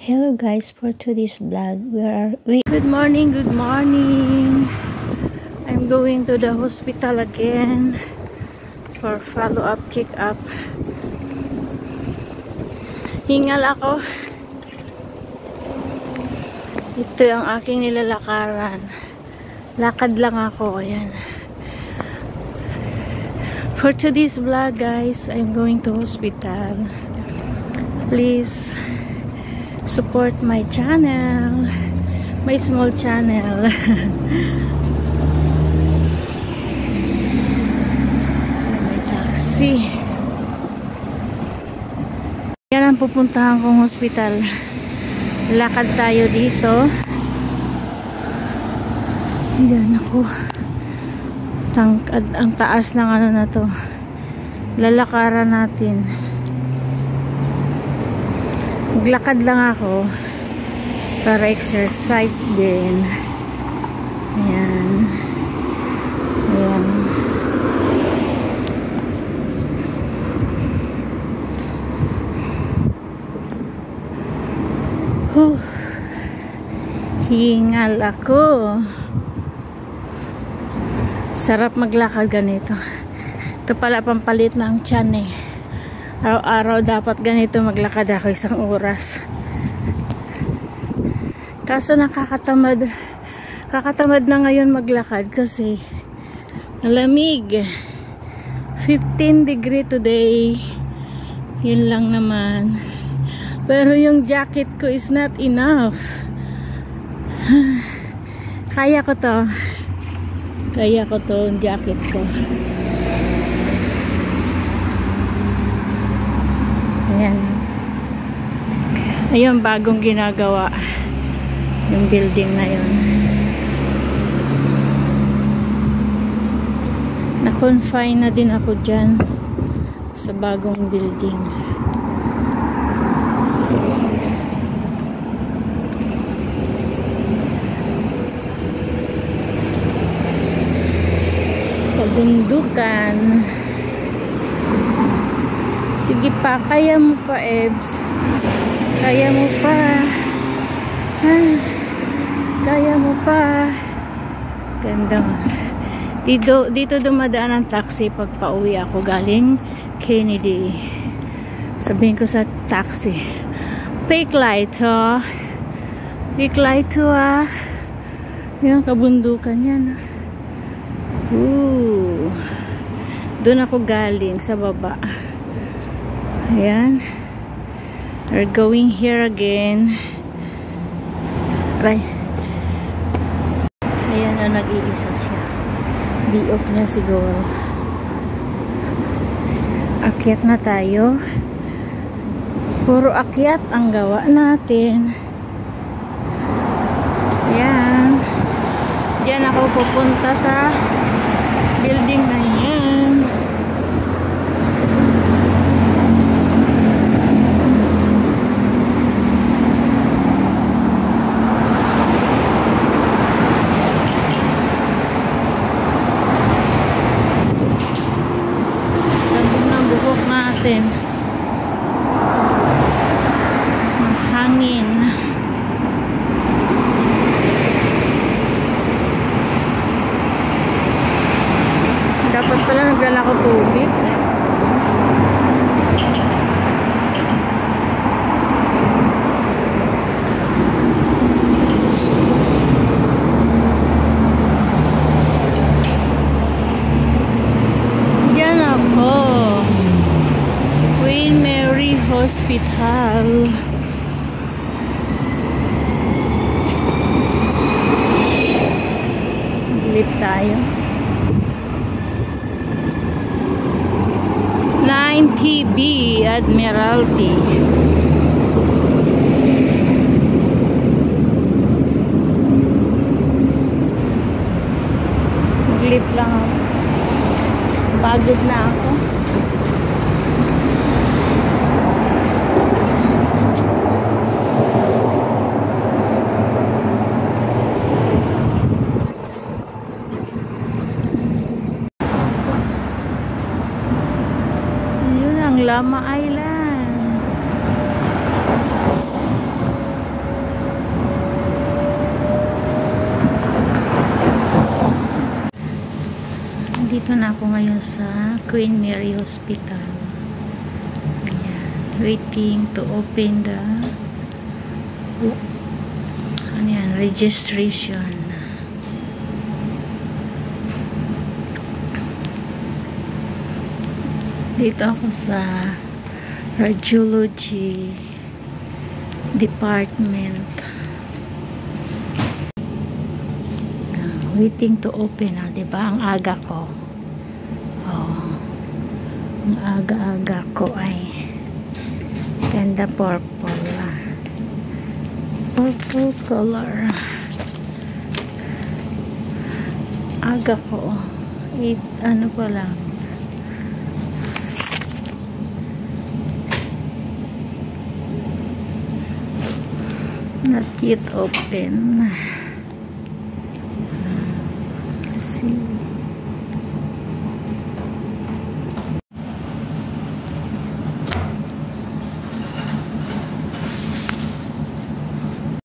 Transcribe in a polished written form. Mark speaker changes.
Speaker 1: Hello guys, for today's vlog, good morning, good morning. I'm going to the hospital again for follow-up check-up. Hingal ako. Ito ang aking nilalakaran. Lakad lang ako, ayan. For today's vlog guys, I'm going to hospital. Please support my channel, my small channel. May taxi. Yan ang pupuntahan kong hospital. Lakad tayo dito. Yan ako. Ang taas ng ano na to. Lalakaran natin. Maglakad lang ako para exercise din. Ayan. Ayan. Hingal ako. Sarap maglakad ganito. Ito pala pampalit ng tiyan eh. Araw-araw dapat ganito maglakad ako 1 oras. Kaso nakakatamad na ngayon maglakad kasi malamig. 15 degree today. Yun lang naman. Pero yung jacket ko is not enough. Kaya ko to. Yung jacket ko. Ayan. Ayun, bagong ginagawa yung building na yun. Na-confine na din ako dyan sa bagong building. Pabundukan. Sige pa, kaya mo pa, Ebs. Kaya mo pa. Kaya mo pa. Ganda. Dito dumadaan ang taxi pag pauwi ako galing Kennedy. Sabihin ko sa taxi, fake light, oh. Fake light, oh. Yan, kabundukan yan. Doon ako galing sa baba. Ayan. We're going here again. Right. Ayan na, nag-iisa siya. Di-off niya siguro. Akyat na tayo. Puro akyat ang gawa natin. Ayan. Diyan ako pupunta sa building na yan. Hangin. Dapat pala nagdala ko tubig. Diyan ako. Queen Mary Hospital. Lift tayo. 9TB Admiralty. Lift lang ako. Pagod na ako. Lama Island. Nandito na ako ngayon sa Queen Mary Hospital. Ayan. Waiting to open the registration. Dito ako sa radiology department. Waiting to open, diba? Ang aga ko. Ang aga-aga ko ay ganda purple. Purple color. Aga ko. Ano pa lang. Not yet open.